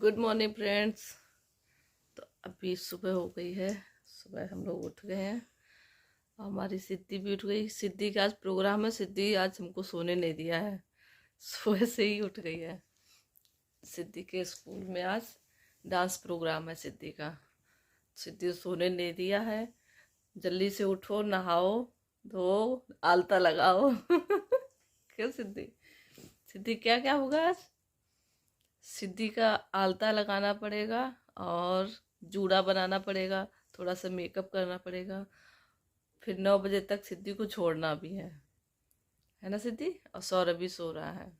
Good morning friends. तो अभी सुबह हो गई है। सुबह हम लोग उठ गए हैं। हमारी सिद्धि भी उठ गई। सिद्धि का आज प्रोग्राम है। सिद्धि आज हमको सोने नहीं दिया है, सुबह से ही उठ गई है। सिद्धि के स्कूल में आज डांस प्रोग्राम है सिद्धि का। सिद्धि सोने नहीं दिया है। जल्दी से उठो, नहाओ धो, आलता लगाओ। क्यों सिद्धि? सिद्धि क्या क्या होगा आज? सिद्धि का आलता लगाना पड़ेगा और जूड़ा बनाना पड़ेगा, थोड़ा सा मेकअप करना पड़ेगा। फिर 9 बजे तक सिद्धि को छोड़ना भी है ना सिद्धि? और सौरभ भी सो रहा है।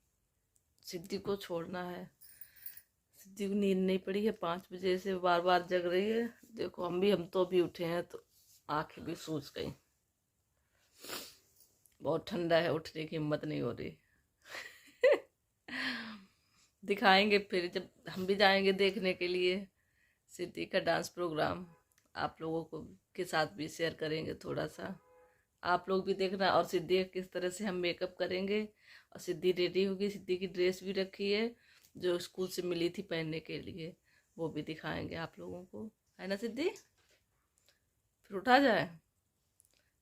सिद्धि को छोड़ना है। सिद्धि को नींद नहीं पड़ी है, 5 बजे से बार बार जग रही है। देखो हम तो अभी उठे हैं तो आंखें भी सूज गई। बहुत ठंडा है, उठने की हिम्मत नहीं हो रही। दिखाएंगे फिर जब हम भी जाएंगे देखने के लिए सिद्धि का डांस प्रोग्राम। आप लोगों को के साथ भी शेयर करेंगे थोड़ा सा। आप लोग भी देखना। और सिद्धि का किस तरह से हम मेकअप करेंगे। और सिद्धि रेडी होगी। सिद्धि की ड्रेस भी रखी है जो स्कूल से मिली थी पहनने के लिए, वो भी दिखाएंगे आप लोगों को, है ना सिद्धि? फिर उठा जाए,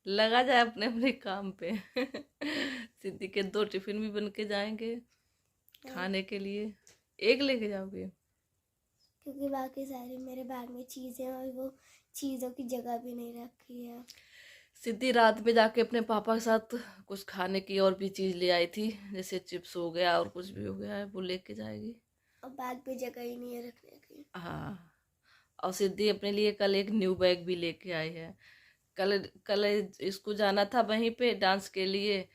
लगा जाए अपने अपने काम पे। सिद्धि के 2 टिफिन भी बन के जाएंगे खाने के लिए। एक लेके जाओगे? क्योंकि बाकी सारी मेरे बैग में चीज़ें और वो चीज़ों की जगह भी नहीं रखी है। सिद्धि रात में जाके अपने पापा के साथ कुछ खाने की और भी चीज़ ले आई थी, जैसे चिप्स हो गया और कुछ भी हो गया है, वो लेके जाएगी। और बैग पे जगह ही नहीं है रखने की। हाँ। और सिद्धि अपने लिए कल एक न्यू बैग भी लेके आई है। कल कल इसको जाना था वहीं पे डांस के लिए,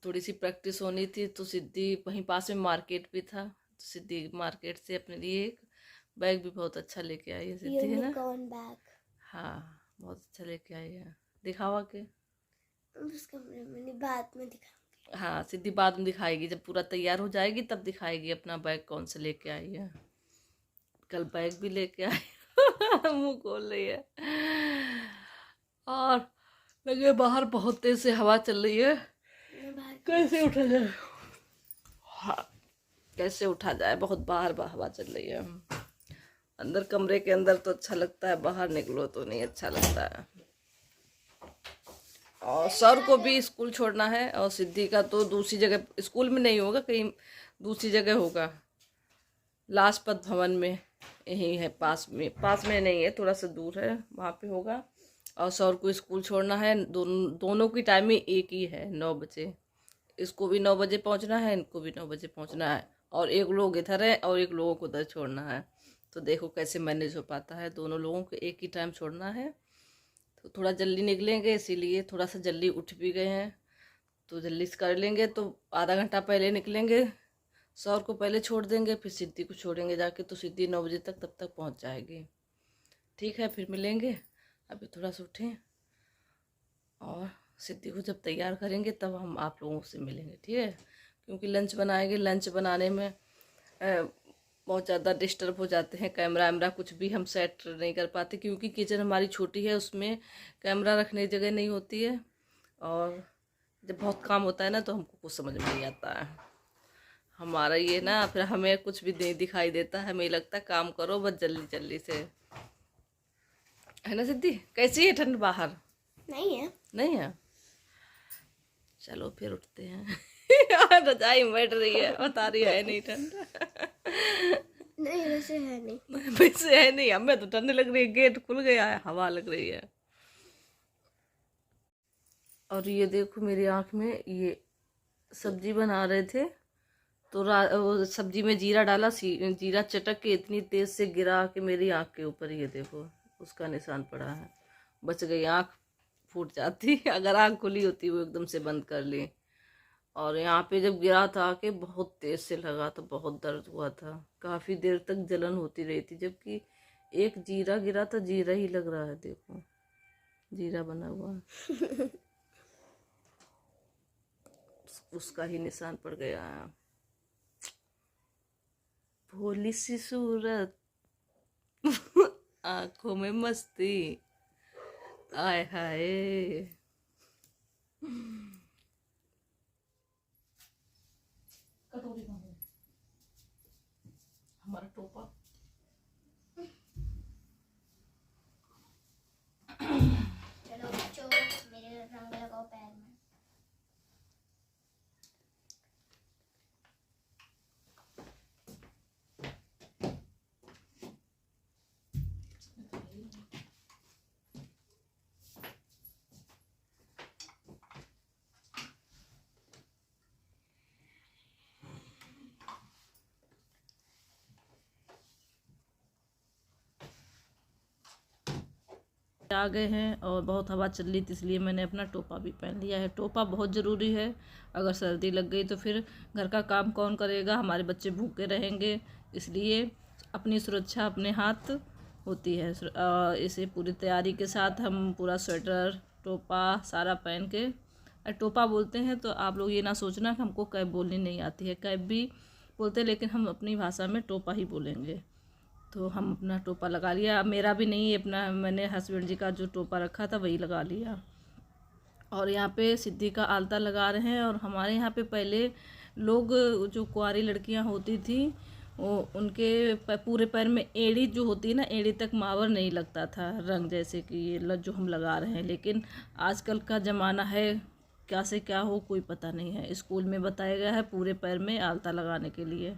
थोड़ी सी प्रैक्टिस होनी थी। तो सिद्धि वहीं पास में मार्केट भी था, तो सिद्धि मार्केट से अपने लिए एक बैग भी बहुत अच्छा लेके आई है सिद्धि, है ना? Unicorn bag. हाँ, बहुत अच्छा लेके आई है। दिखावा के? उस कमरे में नहीं, बाद में दिखाऊंगी। हाँ, सिद्धि बाद में दिखाएगी, जब पूरा तैयार हो जाएगी तब दिखाएगी अपना बैग कौन सा लेके आई है। कल बैग भी लेके आई। मुंह खोल रही है। और लगे बाहर बहुत तेज से हवा चल रही है। कैसे उठा जाए? हाँ, कैसे उठा जाए? बहुत बाहर हवा चल रही है। अंदर कमरे के अंदर तो अच्छा लगता है, बाहर निकलो तो नहीं अच्छा लगता है। और सर को भी स्कूल छोड़ना है। और सिद्धि का तो दूसरी जगह स्कूल में नहीं होगा, कहीं दूसरी जगह होगा, लाजपत भवन में। यही है पास में नहीं है, थोड़ा सा दूर है, वहाँ पे होगा। और सर को स्कूल छोड़ना है। दोनों की टाइमिंग एक ही है, 9 बजे। इसको भी 9 बजे पहुँचना है, इनको भी 9 बजे पहुँचना है। और एक लोग इधर है और एक लोगों को उधर छोड़ना है। तो देखो कैसे मैनेज हो पाता है, दोनों लोगों को एक ही टाइम छोड़ना है। तो थोड़ा जल्दी निकलेंगे, इसीलिए थोड़ा सा जल्दी उठ भी गए हैं। तो जल्दी से कर लेंगे तो आधा घंटा पहले निकलेंगे। सौर को पहले छोड़ देंगे, फिर सिद्धि को छोड़ेंगे जाके, तो सिद्धि 9 बजे तक तब तक पहुंच जाएगी। ठीक है, फिर मिलेंगे। अभी थोड़ा सा उठें और सिद्धि को जब तैयार करेंगे तब हम आप लोगों से मिलेंगे, ठीक है? क्योंकि लंच बनाएंगे, लंच बनाने में बहुत ज़्यादा डिस्टर्ब हो जाते हैं। कैमरा वैमरा कुछ भी हम सेट नहीं कर पाते, क्योंकि किचन हमारी छोटी है, उसमें कैमरा रखने की जगह नहीं होती है। और जब बहुत काम होता है ना तो हमको कुछ समझ में नहीं आता है हमारा ये ना। फिर हमें कुछ भी नहीं दिखाई देता है, हमें लगता है काम करो बस जल्दी जल्दी से, है ना सिद्धि? कैसी है ठंड बाहर? नहीं है। नहीं है? चलो फिर उठते हैं। रजाई में बैठ रही है, बता रही है नहीं ठंड। नहीं, वैसे है नहीं। वैसे है नहीं, हमें तो ठंड लग रही है, गेट खुल गया है, हवा लग रही है। और ये देखो मेरी आंख में, ये सब्जी बना रहे थे तो वो सब्जी में जीरा डाला, जीरा चटक के इतनी तेज से गिरा कि मेरी आंख के ऊपर ये देखो उसका निशान पड़ा है। बच गई, आंख फूट जाती। अगर आंख खुली होती वो एकदम से बंद कर ली। और यहाँ पे जब गिरा था कि बहुत तेज से लगा तो बहुत दर्द हुआ था, काफी देर तक जलन होती रही थी। जबकि एक जीरा गिरा था, जीरा ही लग रहा है, देखो जीरा बना हुआ है। उसका ही निशान पड़ गया है। भोली सी सूरत, आंखों में मस्ती, आय हाय। हमारा टोपा आ गए हैं और बहुत हवा चल रही थी, इसलिए मैंने अपना टोपा भी पहन लिया है। टोपा बहुत ज़रूरी है, अगर सर्दी लग गई तो फिर घर का काम कौन करेगा, हमारे बच्चे भूखे रहेंगे, इसलिए अपनी सुरक्षा अपने हाथ होती है। इसे पूरी तैयारी के साथ हम पूरा स्वेटर टोपा सारा पहन के, टोपा बोलते हैं तो आप लोग ये ना सोचना कि हमको कैप बोलनी नहीं आती है, कैप भी बोलते हैं लेकिन हम अपनी भाषा में टोपा ही बोलेंगे। तो हम अपना टोपा लगा लिया, मेरा भी नहीं, अपना मैंने हस्बैंड जी का जो टोपा रखा था वही लगा लिया। और यहाँ पे सिद्धि का आलता लगा रहे हैं। और हमारे यहाँ पे पहले लोग जो कुंवारी लड़कियाँ होती थी वो उनके पूरे पैर में एड़ी जो होती है ना, एड़ी तक मावर नहीं लगता था रंग, जैसे कि ये जो हम लगा रहे हैं। लेकिन आजकल का ज़माना है, क्या से क्या हो कोई पता नहीं है। स्कूल में बताया गया है पूरे पैर में आलता लगाने के लिए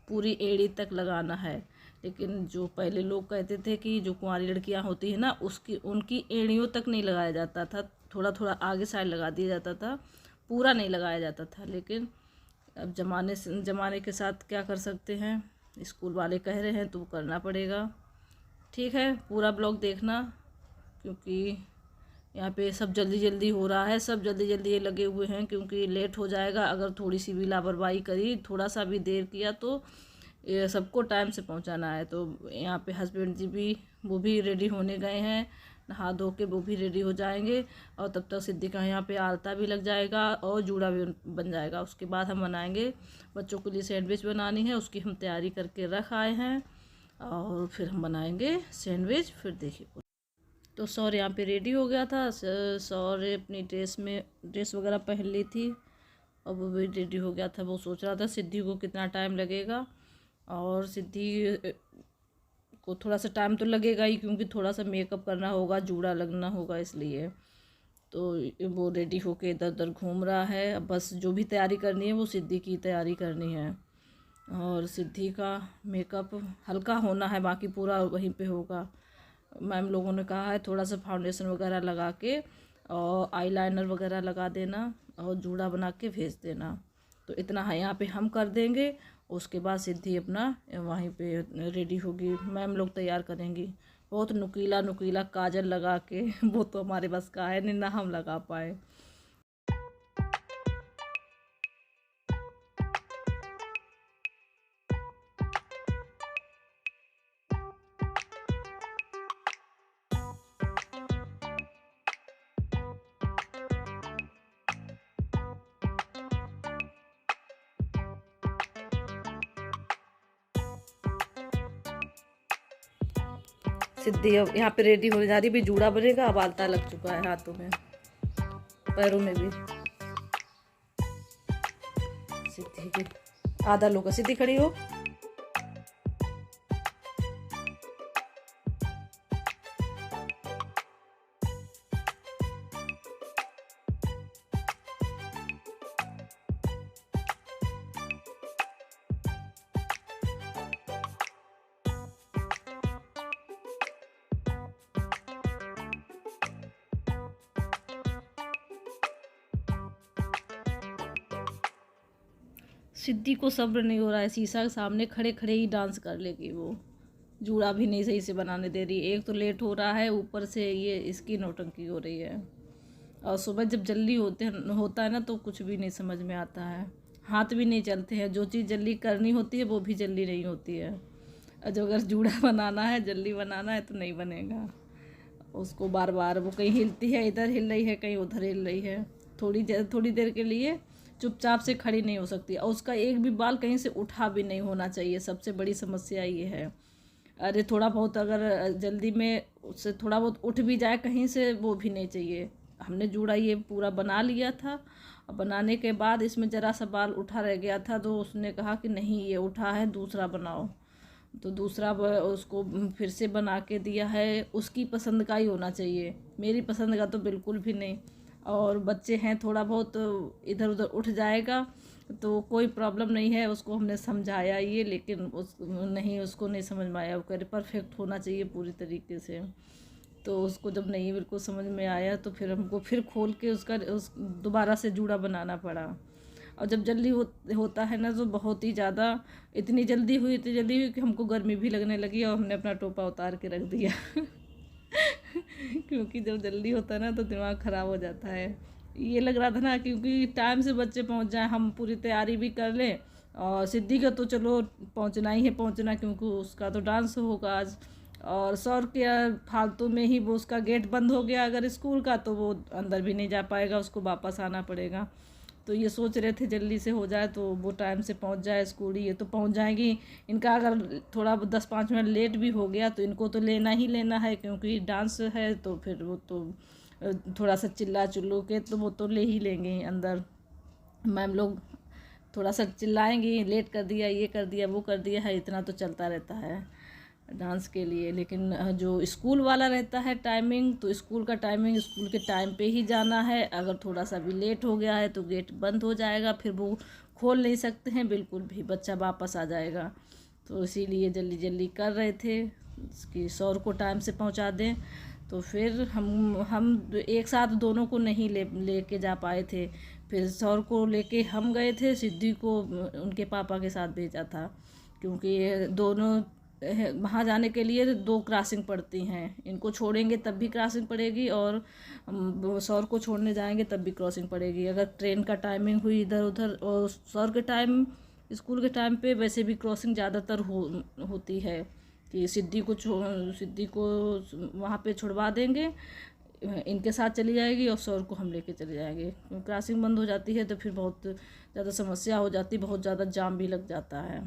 पूरी एड़ी तक लगाना है। लेकिन जो पहले लोग कहते थे कि जो कुंवारी लड़कियां होती है ना, उनकी एड़ियों तक नहीं लगाया जाता था, थोड़ा थोड़ा आगे साइड लगा दिया जाता था, पूरा नहीं लगाया जाता था। लेकिन अब ज़माने के साथ क्या कर सकते हैं, स्कूल वाले कह रहे हैं तो करना पड़ेगा। ठीक है, पूरा ब्लॉग देखना, क्योंकि यहाँ पे सब जल्दी जल्दी हो रहा है, सब जल्दी जल्दी ये लगे हुए हैं, क्योंकि लेट हो जाएगा। अगर थोड़ी सी भी लापरवाही करी, थोड़ा सा भी देर किया तो ये सबको टाइम से पहुँचाना है। तो यहाँ पे हस्बैंड जी भी वो भी रेडी होने गए हैं, नहा धो के वो भी रेडी हो जाएंगे। और तब तक सिद्धि का यहाँ पे आलता भी लग जाएगा और जूड़ा भी बन जाएगा। उसके बाद हम बनाएंगे, बच्चों के लिए सैंडविच बनानी है, उसकी हम तैयारी करके रख आए हैं और फिर हम बनाएंगे सैंडविच। फिर देखिए, तो सौर यहाँ पे रेडी हो गया था, सौर अपनी ड्रेस वगैरह पहन ली थी और वो भी रेडी हो गया था। वो सोच रहा था सिद्धि को कितना टाइम लगेगा, और सिद्धि को थोड़ा सा टाइम तो लगेगा ही, क्योंकि थोड़ा सा मेकअप करना होगा, जूड़ा लगना होगा, इसलिए। तो वो रेडी होके इधर उधर घूम रहा है। अब बस जो भी तैयारी करनी है वो सिद्धि की तैयारी करनी है। और सिद्धि का मेकअप हल्का होना है, बाकी पूरा वहीं पे होगा। मैम लोगों ने कहा है थोड़ा सा फाउंडेशन वगैरह लगा के और आईलाइनर वगैरह लगा देना और जूड़ा बना के भेज देना। तो इतना है यहाँ पे हम कर देंगे, उसके बाद सिद्धि अपना वहीं पे रेडी होगी, मैम लोग तैयार करेंगी। बहुत नुकीला नुकीला काजल लगा के वो तो हमारे बस का है नहीं, ना हम लगा पाए। सिद्धि अब यहाँ पे रेडी होने जा रही, भी जूड़ा बनेगा, अब आलता लग चुका है हाथों में पैरों में भी। सिद्धि की आधा लोग, सिद्धि खड़ी हो। सिद्धि को सब्र नहीं हो रहा है, शीशा के सामने खड़े खड़े ही डांस कर लेगी वो। जूड़ा भी नहीं सही से बनाने दे रही, एक तो लेट हो रहा है, ऊपर से ये इसकी नौटंकी हो रही है। और सुबह जब जल्दी होता है ना तो कुछ भी नहीं समझ में आता है, हाथ भी नहीं चलते हैं। जो चीज़ जल्दी करनी होती है वो भी जल्दी नहीं होती है। और जो अगर जूड़ा बनाना है, जल्दी बनाना है तो नहीं बनेगा। उसको बार बार वो कहीं हिलती है, इधर हिल रही है, कहीं उधर हिल रही है। थोड़ी देर के लिए चुपचाप से खड़ी नहीं हो सकती, और उसका एक भी बाल कहीं से उठा भी नहीं होना चाहिए। सबसे बड़ी समस्या ये है। अरे थोड़ा बहुत अगर जल्दी में उससे थोड़ा बहुत उठ भी जाए कहीं से, वो भी नहीं चाहिए। हमने जूड़ा ये पूरा बना लिया था, और बनाने के बाद इसमें ज़रा सा बाल उठा रह गया था, तो उसने कहा कि नहीं ये उठा है, दूसरा बनाओ। तो दूसरा उसको फिर से बना के दिया है। उसकी पसंद का ही होना चाहिए, मेरी पसंद का तो बिल्कुल भी नहीं। और बच्चे हैं, थोड़ा बहुत इधर उधर उठ जाएगा तो कोई प्रॉब्लम नहीं है। उसको हमने समझाया ये, लेकिन उसको नहीं समझ में आया। वो कह रहे परफेक्ट होना चाहिए पूरी तरीके से। तो उसको जब नहीं बिल्कुल समझ में आया तो फिर हमको फिर खोल के दोबारा से जूड़ा बनाना पड़ा। और जब जल्दी होता है ना तो बहुत ही ज़्यादा, इतनी जल्दी हुई कि हमको गर्मी भी लगने लगी और हमने अपना टोपा उतार के रख दिया। क्योंकि जब जल्दी होता है ना तो दिमाग ख़राब हो जाता है। ये लग रहा था ना, क्योंकि टाइम से बच्चे पहुंच जाएं, हम पूरी तैयारी भी कर लें। और सिद्धि का तो चलो पहुंचना ही है पहुंचना, क्योंकि उसका तो डांस होगा आज। और सौर के फालतू में ही वो उसका गेट बंद हो गया अगर स्कूल का, तो वो अंदर भी नहीं जा पाएगा, उसको वापस आना पड़ेगा। तो ये सोच रहे थे जल्दी से हो जाए तो वो टाइम से पहुंच जाए स्कूल। ये तो पहुंच जाएंगी, इनका अगर थोड़ा 10-5 मिनट लेट भी हो गया तो इनको तो लेना ही लेना है, क्योंकि डांस है तो फिर वो तो थोड़ा सा चिल्ला चिल्लू के तो वो तो ले ही लेंगे अंदर। मैम लोग थोड़ा सा चिल्लाएंगी, लेट कर दिया, ये कर दिया, वो कर दिया है, इतना तो चलता रहता है डांस के लिए। लेकिन जो स्कूल वाला रहता है टाइमिंग, तो स्कूल का टाइमिंग स्कूल के टाइम पे ही जाना है। अगर थोड़ा सा भी लेट हो गया है तो गेट बंद हो जाएगा, फिर वो खोल नहीं सकते हैं बिल्कुल भी, बच्चा वापस आ जाएगा। तो इसीलिए जल्दी जल्दी कर रहे थे कि सौर को टाइम से पहुंचा दें। तो फिर हम एक साथ दोनों को नहीं लेके जा पाए थे। फिर सौर को लेके हम गए थे, सिद्धि को उनके पापा के साथ भेजा था, क्योंकि दोनों वहाँ जाने के लिए 2 क्रॉसिंग पड़ती हैं। इनको छोड़ेंगे तब भी क्रॉसिंग पड़ेगी, और सौर को छोड़ने जाएंगे तब भी क्रॉसिंग पड़ेगी। अगर ट्रेन का टाइमिंग हुई इधर उधर, और सौर के टाइम स्कूल के टाइम पे वैसे भी क्रॉसिंग ज़्यादातर होती है कि सिद्धि को वहाँ पे छुड़वा देंगे, इनके साथ चली जाएगी और सौर को हम लेके चले जाएंगे। क्रॉसिंग बंद हो जाती है तो फिर बहुत ज़्यादा समस्या हो जाती, बहुत ज़्यादा जाम भी लग जाता है।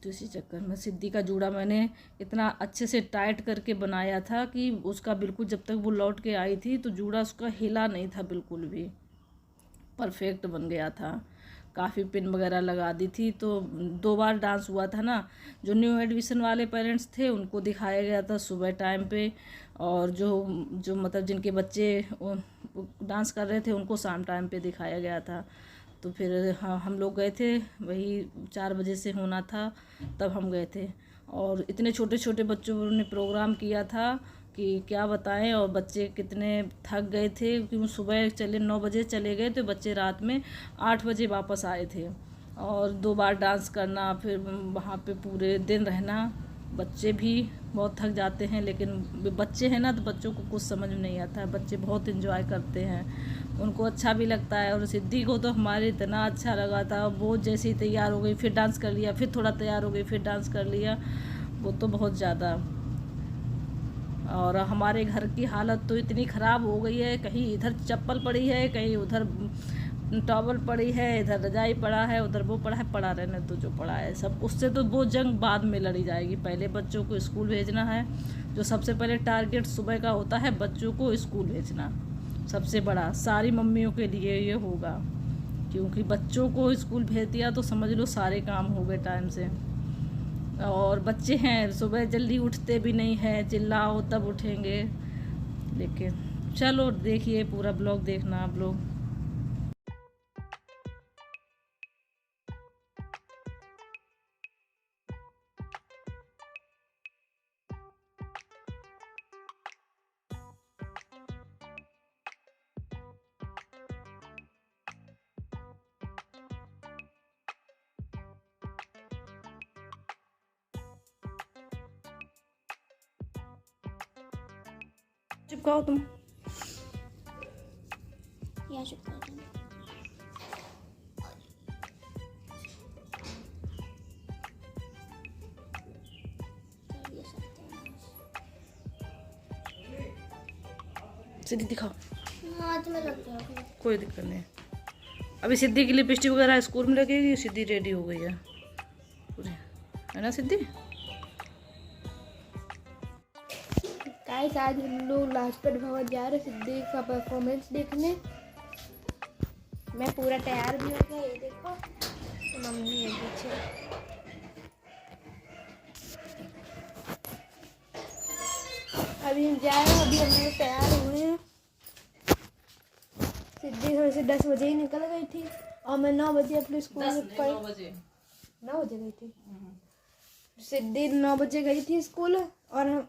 तो इसी चक्कर में सिद्धि का जूड़ा मैंने इतना अच्छे से टाइट करके बनाया था कि उसका बिल्कुल, जब तक वो लौट के आई थी तो जूड़ा उसका हिला नहीं था, बिल्कुल भी परफेक्ट बन गया था। काफ़ी पिन वगैरह लगा दी थी। तो 2 बार डांस हुआ था ना। जो न्यू एडमिशन वाले पेरेंट्स थे उनको दिखाया गया था सुबह टाइम पे, और जो मतलब जिनके बच्चे डांस कर रहे थे उनको शाम टाइम पे दिखाया गया था। तो फिर हाँ, हम लोग गए थे, वही 4 बजे से होना था, तब हम गए थे। और इतने छोटे छोटे बच्चों ने प्रोग्राम किया था कि क्या बताएं, और बच्चे कितने थक गए थे, क्योंकि सुबह 9 बजे चले गए तो बच्चे रात में 8 बजे वापस आए थे। और 2 बार डांस करना, फिर वहाँ पे पूरे दिन रहना, बच्चे भी बहुत थक जाते हैं। लेकिन बच्चे हैं ना, तो बच्चों को कुछ समझ में नहीं आता है, बच्चे बहुत एंजॉय करते हैं, उनको अच्छा भी लगता है। और सिद्धि को तो हमारे इतना अच्छा लगा था, वो जैसे ही तैयार हो गई फिर डांस कर लिया, फिर थोड़ा तैयार हो गई फिर डांस कर लिया, वो तो बहुत ज़्यादा। और हमारे घर की हालत तो इतनी ख़राब हो गई है, कहीं इधर चप्पल पड़ी है, कहीं उधर टॉवल पड़ी है, इधर रजाई पड़ा है, उधर वो पड़ा है, पड़ा रहने तो जो पड़ा है सब। उससे तो वो जंग बाद में लड़ी जाएगी, पहले बच्चों को स्कूल भेजना है। जो सबसे पहले टारगेट सुबह का होता है, बच्चों को स्कूल भेजना सबसे बड़ा सारी मम्मियों के लिए ये होगा, क्योंकि बच्चों को स्कूल भेज दिया तो समझ लो सारे काम हो गए टाइम से। और बच्चे हैं सुबह जल्दी उठते भी नहीं हैं, चिल्लाओ तब उठेंगे। लेकिन चलो देखिए, पूरा ब्लॉग देखना आप लोग। चिपकाओ तुम, या शुक्र तुम। ये सिद्धि दिखाओ। हाथ में लग गया। कोई दिक्कत नहीं। अभी सिद्धि की लिपस्टिक वगैरह स्कूल में लगेगी, सिद्धि रेडी हो गई है पूरी, है ना सिद्धि? गाइस आज हम लोग लाजपत भवन जा रहे सिद्धि का परफॉर्मेंस देखने। मैं पूरा तैयार भी हो गया, ये देखो मम्मी है पीछे। अभी हम जा रहे हैं, अभी हम लोग तैयार हुए हैं। सिद्धि घर से 10 बजे ही निकल गई थी और मैं 9 बजे अपने स्कूल में 9 बजे गई थी। सिद्धि 9 बजे गई थी स्कूल, और हम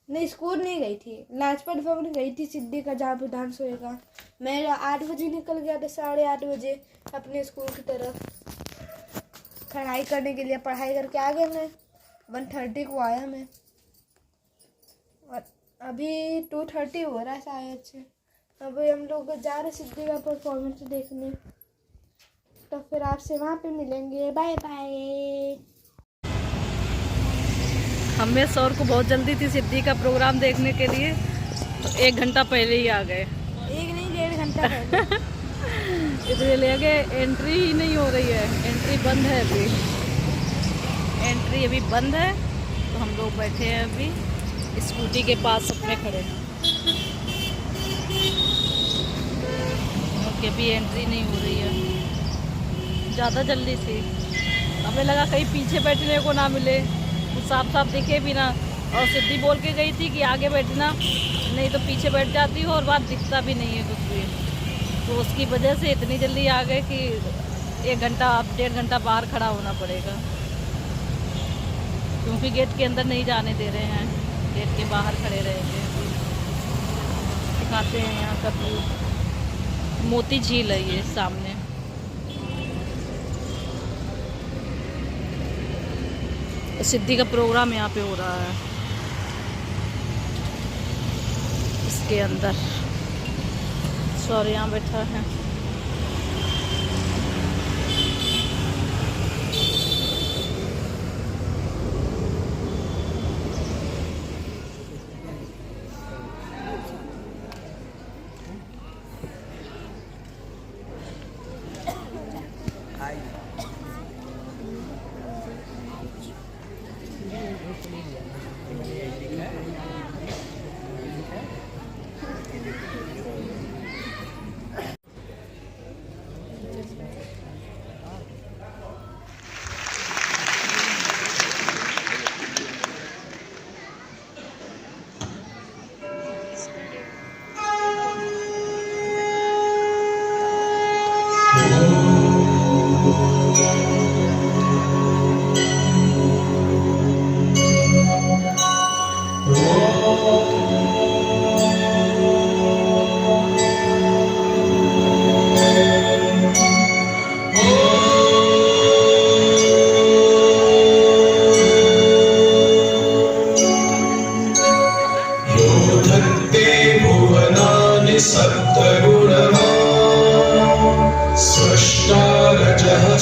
नहीं स्कूल नहीं गई थी, लाजपत भवन गई थी सिद्धि का जहाँ पे डांस होएगा। मैं 8 बजे निकल गया था, 8:30 बजे अपने स्कूल की तरफ पढ़ाई करने के लिए। पढ़ाई करके आ गया मैं, 1:30 को आया मैं। और अभी 2:30 हो रहा है शायद से। अभी हम लोग जा रहे सिद्धि का परफॉर्मेंस देखने, तो फिर आपसे वहाँ पे मिलेंगे। Bye bye. हमें सर को बहुत जल्दी थी सिद्धि का प्रोग्राम देखने के लिए, तो 1 घंटा पहले ही आ गए। 1 नहीं 1.5 घंटा पहले। इसलिए ले गए। एंट्री ही नहीं हो रही है, एंट्री बंद है अभी, एंट्री अभी बंद है। तो हम लोग बैठे हैं अभी स्कूटी के पास अपने खड़े, क्योंकि अभी एंट्री नहीं हो रही है। ज़्यादा जल्दी थी, हमें लगा कहीं पीछे बैठने को ना मिले, कुछ साफ साफ दिखे भी ना। और सिद्धि बोल के गई थी कि आगे बैठना, नहीं तो पीछे बैठ जाती हो और बात दिखता भी नहीं है कुछ भी। तो उसकी वजह से इतनी जल्दी आ गए कि 1 घंटा 1.5 घंटा बाहर खड़ा होना पड़ेगा, क्योंकि गेट के अंदर नहीं जाने दे रहे हैं, गेट के बाहर खड़े रहेंगे। दिखाते हैं यहाँ का व्यू, मोती झील है ये सामने। सिद्धि का प्रोग्राम यहाँ पे हो रहा है, इसके अंदर। सॉरी, यहाँ बैठा है।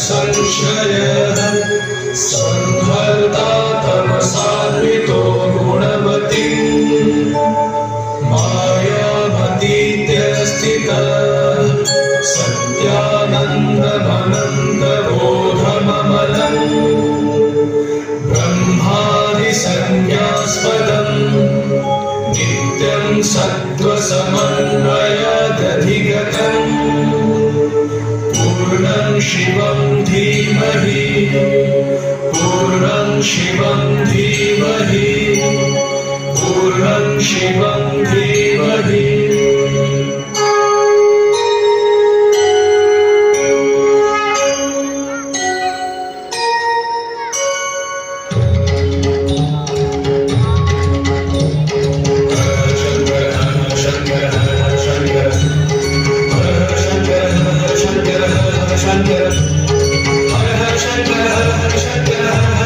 संशयः संहर्ता तमसान्वितो गुणवती मायामतीत्यस्थितः सत्यानन्दमनन्तबोधममलम् ब्रह्मादिसंज्ञास्पदम् नित्यं सत्त्वसमन्वयादधिगतम् पूर्णं शिवं धीमहि पूर्णं शिवं धीमहि पूर्णं शिवं धीमहि। Hare Hare Shankara, Hare Hare Shankara, Hare Shankara.